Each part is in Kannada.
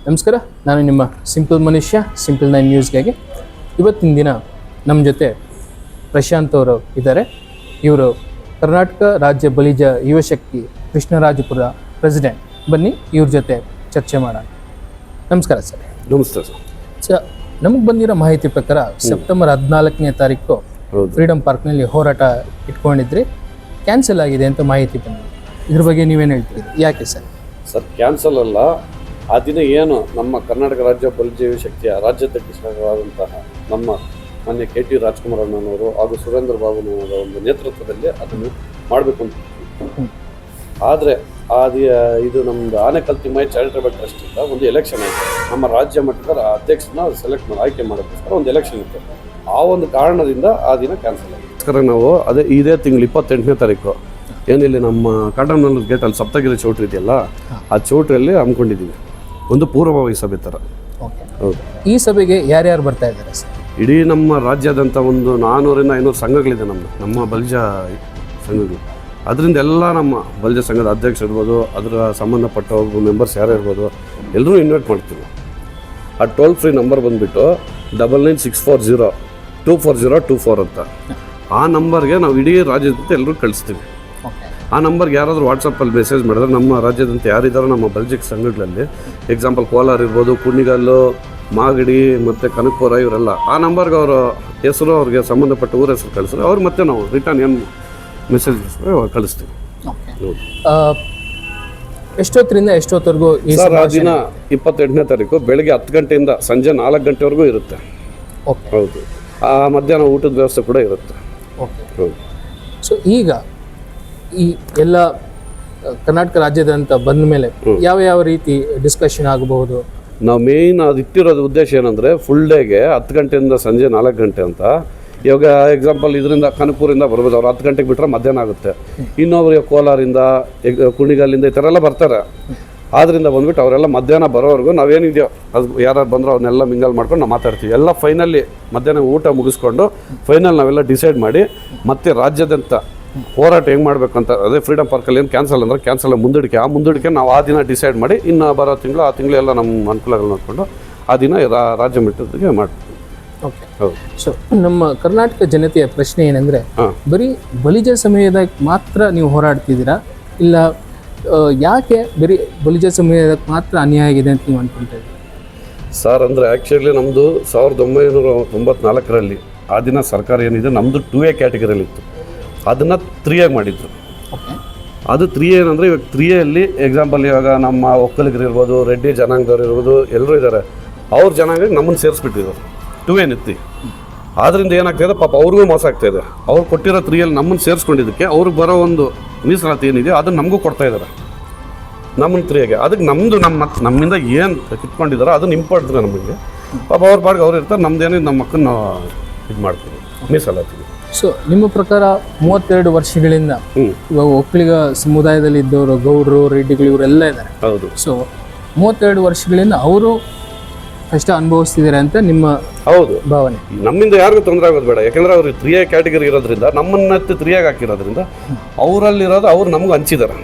ನಮಸ್ಕಾರ, ನಾನು ನಿಮ್ಮ ಸಿಂಪಲ್ ಮನುಷ್ಯ ಸಿಂಪಲ್ 9 ನ್ಯೂಸ್ಗಾಗಿ. ಇವತ್ತಿನ ದಿನ ನಮ್ಮ ಜೊತೆ ಪ್ರಶಾಂತ್ ಅವರು ಇದ್ದಾರೆ. ಇವರು ಕರ್ನಾಟಕ ರಾಜ್ಯ ಬಲಿಜ ಯುವಶಕ್ತಿ ಕೃಷ್ಣರಾಜಪುರ ಪ್ರೆಸಿಡೆಂಟ್. ಬನ್ನಿ ಇವ್ರ ಜೊತೆ ಚರ್ಚೆ ಮಾಡೋಣ. ನಮಸ್ಕಾರ ಸರ್. ನಮಸ್ತೆ ಸರ್, ನಮಗೆ ಬಂದಿರೋ ಮಾಹಿತಿ ಪ್ರಕಾರ ಸೆಪ್ಟೆಂಬರ್ 14ನೇ ತಾರೀಕು ಫ್ರೀಡಮ್ ಪಾರ್ಕ್ನಲ್ಲಿ ಹೋರಾಟ ಇಟ್ಕೊಂಡಿದ್ರಿ, ಕ್ಯಾನ್ಸಲ್ ಆಗಿದೆ ಅಂತ ಮಾಹಿತಿ ಬಂದಿದೆ. ಇದ್ರ ಬಗ್ಗೆ ನೀವೇನು ಹೇಳ್ತೀರಿ? ಯಾಕೆ ಸರ್? ಸರ್, ಕ್ಯಾನ್ಸಲ್ ಅಲ್ಲ. ಆ ದಿನ ಏನು ನಮ್ಮ ಕರ್ನಾಟಕ ರಾಜ್ಯ ಬಲಿಜ ಯುವಶಕ್ತಿಯ ರಾಜ್ಯಾಧ್ಯಕ್ಷರಾದಂತಹ ನಮ್ಮ ಮಾನ್ಯ KT ರಾಜ್ಕುಮಾರ್ ಅಣ್ಣನವರು ಹಾಗೂ ಸುರೇಂದ್ರ ಬಾಬುನವರ ಒಂದು ನೇತೃತ್ವದಲ್ಲಿ ಅದನ್ನು ಮಾಡಬೇಕು ಅಂತ. ಆದರೆ ಇದು ನಮ್ಮದು ಆನೆಕಲ್ ತಿಮ್ಮಯ್ಯ ಚಾರಿಟಬಲ್ ಟ್ರಸ್ಟಿಂದ ಒಂದು ಎಲೆಕ್ಷನ್ ಆಯಿತು. ನಮ್ಮ ರಾಜ್ಯ ಮಟ್ಟದ ಅಧ್ಯಕ್ಷನ ಸೆಲೆಕ್ಟ್ ಮಾಡಿ ಆಯ್ಕೆ ಮಾಡೋಕ್ಕೋಸ್ಕರ ಒಂದು ಎಲೆಕ್ಷನ್ ಇತ್ತು. ಆ ಒಂದು ಕಾರಣದಿಂದ ಆ ದಿನ ಕ್ಯಾನ್ಸಲ್ ಆಗಿದೆ. ನಾವು ಇದೇ ತಿಂಗಳು 28ನೇ ತಾರೀಕು ಏನಿಲ್ಲಿ ನಮ್ಮ ಕಾಟನ್ನಲ್ಲಿ ಗೇಟಲ್ಲಿ ಸಪ್ತಗಿರಿ ಚೌಟ್ರಿ ಇದೆಯಲ್ಲ, ಆ ಚೌಟ್ರಿಯಲ್ಲಿ ಹಮ್ಮಿಕೊಂಡಿದ್ದೀವಿ ಒಂದು ಪೂರ್ವಭಾವಿ ಸಭೆ ಥರ. ಹೌದು. ಈ ಸಭೆಗೆ ಯಾರ್ಯಾರು ಬರ್ತಾ ಇದ್ದಾರೆ ಸರ್? ಇಡೀ ನಮ್ಮ ರಾಜ್ಯಾದ್ಯಂತ ಒಂದು 400-500 ಸಂಘಗಳಿದೆ ನಮ್ಮ ಬಲಿಜ ಸಂಘಗಳು. ಅದರಿಂದ ಎಲ್ಲ ನಮ್ಮ ಬಲಿಜ ಸಂಘದ ಅಧ್ಯಕ್ಷ ಇರ್ಬೋದು, ಅದರ ಸಂಬಂಧಪಟ್ಟ ಮೆಂಬರ್ಸ್ ಯಾರು ಇರ್ಬೋದು, ಎಲ್ಲರೂ ಇನ್ವೈಟ್ ಮಾಡ್ತೀವಿ. ಆ ಟೋಲ್ ಫ್ರೀ ನಂಬರ್ ಬಂದುಬಿಟ್ಟು 9964024024 ಅಂತ. ಆ ನಂಬರ್ಗೆ ನಾವು ಇಡೀ ರಾಜ್ಯದಂತೆ ಎಲ್ಲರೂ ಕಳಿಸ್ತೀವಿ. ಆ ನಂಬರ್ಗೆ ಯಾರಾದರೂ ವಾಟ್ಸಪ್ಪಲ್ಲಿ ಮೆಸೇಜ್ ಮಾಡಿದ್ರೆ ನಮ್ಮ ರಾಜ್ಯದಂತೆ ಯಾರಿದ್ದಾರೋ ನಮ್ಮ ಬಲಿಜ ಸಂಘಗಳಲ್ಲಿ, ಎಕ್ಸಾಂಪಲ್ ಕೋಲಾರ ಇರ್ಬೋದು, ಕುಣಿಗಲ್ಲು, ಮಾಗಡಿ ಮತ್ತು ಕನಕಪುರ ಇವರೆಲ್ಲ, ಆ ನಂಬರ್ಗೆ ಅವರ ಹೆಸರು, ಅವ್ರಿಗೆ ಸಂಬಂಧಪಟ್ಟ ಊರ ಹೆಸರು ಕಳಿಸಿದ್ರೆ ಅವ್ರು ಮತ್ತೆ ನಾವು ರಿಟರ್ನ್ ಏನು ಮೆಸೇಜ್ ಕಳಿಸ್ತೀವಿ. ಎಷ್ಟೊತ್ತರಿಂದ ಎಷ್ಟೊತ್ತವರೆಗೂ? ಸರ್, ಆ ದಿನ 28ನೇ ತಾರೀಕು ಬೆಳಗ್ಗೆ 10 ಗಂಟೆಯಿಂದ ಸಂಜೆ 4 ಗಂಟೆವರೆಗೂ ಇರುತ್ತೆ. ಹೌದು. ಆ ಮಧ್ಯಾಹ್ನ ಊಟದ ವ್ಯವಸ್ಥೆ ಕೂಡ ಇರುತ್ತೆ. ಹೌದು. ಸೊ ಈಗ ಈ ಎಲ್ಲ ಕರ್ನಾಟಕ ರಾಜ್ಯದಂತ ಬಂದ ಮೇಲೆ ಯಾವ ರೀತಿ ಡಿಸ್ಕಷನ್ ಆಗಬಹುದು? ನಾವು ಮೇಯ್ನ್ ಅದು ಇಟ್ಟಿರೋದು ಉದ್ದೇಶ ಏನಂದರೆ, ಫುಲ್ ಡೇಗೆ 10 ಗಂಟೆಯಿಂದ ಸಂಜೆ 4 ಗಂಟೆ ಅಂತ. ಇವಾಗ ಎಕ್ಸಾಂಪಲ್ ಇದರಿಂದ ಕನಕಪುರಿಂದ ಬರ್ಬೋದು, ಅವ್ರು 10 ಗಂಟೆಗೆ ಬಿಟ್ಟರೆ ಮಧ್ಯಾಹ್ನ ಆಗುತ್ತೆ. ಇನ್ನೊಬ್ರಿಗೆ ಕೋಲಾರಿಂದ, ಕುಣಿಗಲ್ಲಿಂದ ಈ ಥರ ಎಲ್ಲ ಬರ್ತಾರೆ. ಆದ್ದರಿಂದ ಬಂದ್ಬಿಟ್ಟು ಅವರೆಲ್ಲ ಮಧ್ಯಾಹ್ನ ಬರೋವರೆಗೂ ನಾವೇನಿದೆಯೋ ಅದು ಯಾರು ಬಂದರೂ ಅವನ್ನೆಲ್ಲ ಮಿಂಗಲ್ ಮಾಡ್ಕೊಂಡು ನಾವು ಮಾತಾಡ್ತೀವಿ. ಎಲ್ಲ ಫೈನಲಿ ಮಧ್ಯಾಹ್ನ ಊಟ ಮುಗಿಸ್ಕೊಂಡು ಫೈನಲ್ ನಾವೆಲ್ಲ ಡಿಸೈಡ್ ಮಾಡಿ ಮತ್ತೆ ರಾಜ್ಯಾದ್ಯಂತ ಹೋರಾಟ ಹೆಂಗೆ ಮಾಡಬೇಕು ಅಂತ. ಅದೇ ಫ್ರೀಡಮ್ ಪಾರ್ಕಲ್ಲಿ ಏನು ಕ್ಯಾನ್ಸಲ್ ಅಂದರೆ ಕ್ಯಾನ್ಸಲ್ ಮುಂದೂಡಿಕೆ ನಾವು ಆ ದಿನ ಡಿಸೈಡ್ ಮಾಡಿ ಇನ್ನು ಬರೋ ತಿಂಗಳು ಆ ತಿಂಗಳು ಎಲ್ಲ ನಮ್ಮ ಅನುಕೂಲಗಳು ನೋಡಿಕೊಂಡು ಆ ದಿನ ರಾಜ್ಯ ಮಟ್ಟಕ್ಕೆ ಮಾಡ್ತೀವಿ. ಓಕೆ. ಹೌದು. ಸೊ ನಮ್ಮ ಕರ್ನಾಟಕ ಜನತೆಯ ಪ್ರಶ್ನೆ ಏನಂದರೆ, ಬರೀ ಬಲಿಜ ಸಮಯದಾಗ ಮಾತ್ರ ನೀವು ಹೋರಾಡ್ತಿದ್ದೀರಾ, ಇಲ್ಲ ಯಾಕೆ ಬರೀ ಬಲಿಜ ಸಮಯದಾಗ ಮಾತ್ರ ಅನ್ಯಾಯ ಆಗಿದೆ ಅಂತ ನೀವು ಅನ್ಕೊಳ್ತಾ ಇದ್ದೀರಿ? ಸರ್, ಅಂದರೆ ಆ್ಯಕ್ಚುಲಿ ನಮ್ಮದು 1994ರಲ್ಲಿ ಆ ದಿನ ಸರ್ಕಾರ ಏನಿದೆ ನಮ್ಮದು 2A ಕ್ಯಾಟಗರಿಯಲ್ಲಿ ಇತ್ತು. ಅದನ್ನು 3A ಮಾಡಿದ್ರು. ಅದು 3A ಏನಂದರೆ, ಇವಾಗ 3Aಯಲ್ಲಿ ಎಕ್ಸಾಂಪಲ್ ಇವಾಗ ನಮ್ಮ ಒಕ್ಕಲಿಗರು ಇರ್ಬೋದು, ರೆಡ್ಡಿ ಜನಾಂಗದವ್ರು ಇರ್ಬೋದು, ಎಲ್ಲರೂ ಇದ್ದಾರೆ. ಅವ್ರ ಜನಾಂಗಕ್ಕೆ ನಮ್ಮನ್ನು ಸೇರಿಸ್ಬಿಟ್ಟಿದ್ದಾರೆ 2A ನಿತ್ತಿ. ಆದ್ದರಿಂದ ಏನಾಗ್ತಾಯಿದೆ, ಪಾಪ ಅವ್ರಿಗೂ ಮೋಸ ಆಗ್ತಾಯಿದೆ. ಅವ್ರು ಕೊಟ್ಟಿರೋ 3Aಲ್ಲಿ ನಮ್ಮನ್ನು ಸೇರಿಸ್ಕೊಂಡಿದ್ದಕ್ಕೆ ಅವ್ರಿಗೆ ಬರೋ ಒಂದು ಮೀಸಲಾತಿ ಏನಿದೆ ಅದನ್ನು ನಮಗೂ ಕೊಡ್ತಾಯಿದ್ದಾರೆ, ನಮ್ಮನ್ನು 3Aಗೆ. ಅದಕ್ಕೆ ನಮ್ಮಿಂದ ಏನು ಕಿತ್ಕೊಂಡಿದ್ದಾರೋ ಅದನ್ನು ಇಂಪಾರ್ಟೆಂಟ್ ನಮಗೆ. ಪಾಪ ಅವ್ರ ಪಾಡಿಗೆ ಅವ್ರು ಇರ್ತಾರೆ, ನಮ್ಮದೇನಿದೆ ನಮ್ಮ ಮಕ್ಕಳನ್ನ ಇದು ಮಾಡ್ತೀವಿ ಮೀಸಲಾತಿ. ಸೊ ನಿಮ್ಮ ಪ್ರಕಾರ 32 ವರ್ಷಗಳಿಂದ ಇವಾಗ ಒಕ್ಕಲಿಗ ಸಮುದಾಯದಲ್ಲಿ ಇದ್ದವರು, ಗೌಡರು, ರೆಡ್ಡಿಗಳು ಇವರೆಲ್ಲ ಇದ್ದಾರೆ. ಹೌದು. ಸೊ 32 ವರ್ಷಗಳಿಂದ ಅವರು ಕಷ್ಟ ಅನುಭವಿಸ್ತಿದ್ದಾರೆ ಅಂತ ನಿಮ್ಮ ಹೌದು ಭಾವನೆ? ನಮ್ಮಿಂದ ಯಾರಿಗೂ ತೊಂದರೆ ಆಗೋದು ಬೇಡ. ಯಾಕೆಂದರೆ ಅವ್ರಿಗೆ 3A ಕ್ಯಾಟಗರಿ ಇರೋದ್ರಿಂದ, ನಮ್ಮನ್ನ 3Aಗೆ ಹಾಕಿರೋದ್ರಿಂದ ಅವರಲ್ಲಿರೋದು ಅವ್ರು ನಮ್ಗೆ ಹಂಚಿದ್ದಾರೆ,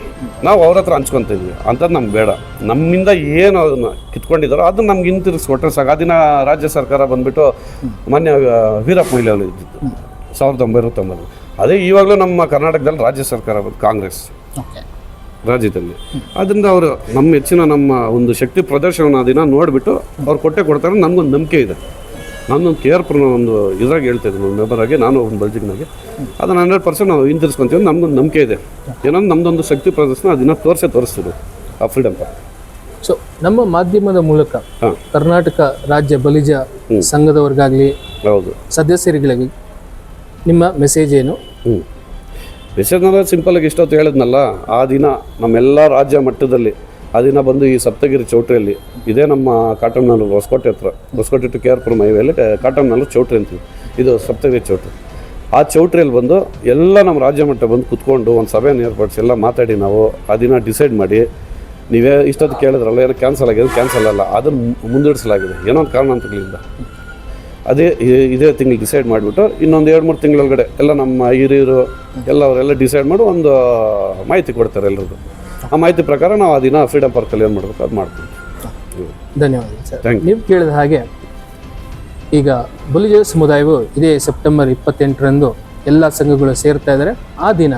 ನಾವು ಅವ್ರ ಹತ್ರ ಹಂಚ್ಕೊತಿದ್ವಿ. ಅಂಥದ್ದು ನಮ್ಗೆ ಬೇಡ. ನಮ್ಮಿಂದ ಏನು ಅದನ್ನು ಕಿತ್ಕೊಂಡಿದ್ದಾರೋ ಅದನ್ನು ನಮ್ಗೆ ಹಿಂತಿರುಗಿಸ್ಕೊಟ್ರೆ ಸಾಕು. ಆ ದಿನ ರಾಜ್ಯ ಸರ್ಕಾರ ಬಂದುಬಿಟ್ಟು ಮಾನ್ಯ ವೀರಪ್ಪ ಮೊಯ್ಲಿ ಅವರು ಇದ್ದಿತ್ತು 1990. ಅದೇ ಇವಾಗಲೂ ನಮ್ಮ ಕರ್ನಾಟಕದಲ್ಲಿ ರಾಜ್ಯ ಸರ್ಕಾರ ಬಂದು ಕಾಂಗ್ರೆಸ್ ರಾಜ್ಯದಲ್ಲಿ. ಅದರಿಂದ ಅವರು ನಮ್ಮ ಹೆಚ್ಚಿನ ನಮ್ಮ ಒಂದು ಶಕ್ತಿ ಪ್ರದರ್ಶನ ದಿನ ನೋಡಿಬಿಟ್ಟು ಅವ್ರು ಕೊಡ್ತಾರೆ. ನಮಗೊಂದು ನಂಬಿಕೆ ಇದೆ. ನಾನೊಂದು KR ಒಂದು ಇದ್ರಾಗ ಹೇಳ್ತಾಯಿದ್ದೀನಿ, ಒಂದು ಮೆಂಬರ್ ಆಗಿ, ನಾನು ಒಂದು ಬಲ್ಜಿಗ್ನಾಗೆ ಅದನ್ನು 100% ನಾವು ಹಿಂತಿರ್ಸ್ಕೊತೀವಿ. ನಮಗೊಂದು ನಂಬಿಕೆ ಇದೆ. ಏನಂದ್ರೆ ನಮ್ಮದೊಂದು ಶಕ್ತಿ ಪ್ರದರ್ಶನ ಅದನ್ನ ತೋರಿಸ್ತೀವಿ ಆ ಫ್ರೀಡಮ್ ಪಾರ್ಕ್. ಸೊ ನಮ್ಮ ಮಾಧ್ಯಮದ ಮೂಲಕ ಕರ್ನಾಟಕ ರಾಜ್ಯ ಬಲಿಜ ಸಂಘದವ್ರಿಗಾಗಲಿ, ಹೌದು, ಸದಸ್ಯರಿಗಾಗಿ ನಿಮ್ಮ ಮೆಸೇಜ್ ಏನು? ಮೆಸೇಜ್ನ ಸಿಂಪಲಾಗಿ ಇಷ್ಟೊತ್ತು ಹೇಳಿದ್ನಲ್ಲ, ಆ ದಿನ ನಮ್ಮೆಲ್ಲ ರಾಜ್ಯ ಮಟ್ಟದಲ್ಲಿ ಆ ದಿನ ಬಂದು ಈ ಸಪ್ತಗಿರಿ ಚೌಟ್ರಿಯಲ್ಲಿ, ಇದೇ ನಮ್ಮ ಕಾಟನ್ನಲ್ಲಿ ಹೊಸಕೋಟೆ ಹತ್ರ, ಹೊಸಕೋಟೆ ಟು KR ಹೈವೇಲಿ ಕಾಟನ್ನಲ್ಲಿ ಚೌಟ್ರಿ ಅಂತೀವಿ, ಇದು ಸಪ್ತಗಿರಿ ಚೌಟ್ರಿ. ಆ ಚೌಟ್ರಿಯಲ್ಲಿ ಬಂದು ಎಲ್ಲ ನಮ್ಮ ರಾಜ್ಯ ಮಟ್ಟ ಬಂದು ಕುತ್ಕೊಂಡು ಒಂದು ಸಭೆಯನ್ನು ಏರ್ಪಡಿಸಿ ಎಲ್ಲ ಮಾತಾಡಿ ನಾವು ಆ ದಿನ ಡಿಸೈಡ್ ಮಾಡಿ, ನೀವೇ ಇಷ್ಟೊತ್ತು ಕೇಳಿದ್ರಲ್ಲ ಏನೋ ಕ್ಯಾನ್ಸಲ್ ಆಗಿದೆ, ಕ್ಯಾನ್ಸಲ್ ಅಲ್ಲ, ಅದನ್ನು ಮುಂದೂಡಿಸಲಾಗಿದೆ ಏನೋ ಒಂದು ಕಾರಣಾಂತರಗಳಿಂದ. ಇದೇ ತಿಂಗಳು ಡಿಸೈಡ್ ಮಾಡಿಬಿಟ್ಟು ಇನ್ನೊಂದು 2-3 ತಿಂಗಳೊಳಗಡೆ ಎಲ್ಲ ನಮ್ಮ ಹಿರಿಯರು ಎಲ್ಲ ಅವರೆಲ್ಲ ಡಿಸೈಡ್ ಮಾಡಿ ಒಂದು ಮಾಹಿತಿ ಕೊಡ್ತಾರೆ ಎಲ್ರಿಗೂ. ಆ ಮಾಹಿತಿ ಪ್ರಕಾರ ನಾವು ಆ ದಿನ ಫ್ರೀಡಮ್ ಪಾರ್ಕಲ್ಲಿ ಏನು ಮಾಡಬೇಕು ಅದು ಮಾಡ್ತೀವಿ. ಧನ್ಯವಾದ ಸರ್. Thank you. ನೀವು ಕೇಳಿದ ಹಾಗೆ ಈಗ ಬಲಿಜ ಸಮುದಾಯವು ಇದೇ ಸೆಪ್ಟೆಂಬರ್ 28ರಂದು ಎಲ್ಲ ಸಂಘಗಳು ಸೇರ್ತಾ ಇದ್ದಾರೆ. ಆ ದಿನ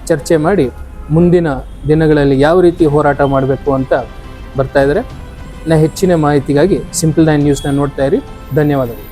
ಚರ್ಚೆ ಮಾಡಿ ಮುಂದಿನ ದಿನಗಳಲ್ಲಿ ಯಾವ ರೀತಿ ಹೋರಾಟ ಮಾಡಬೇಕು ಅಂತ ಬರ್ತಾ ಇದ್ದಾರೆ. ಹೆಚ್ಚಿನ ಮಾಹಿತಿಗಾಗಿ Simple9 ನ್ಯೂಸ್ನ ನೋಡ್ತಾ ಇರಿ. ಧನ್ಯವಾದಗಳು.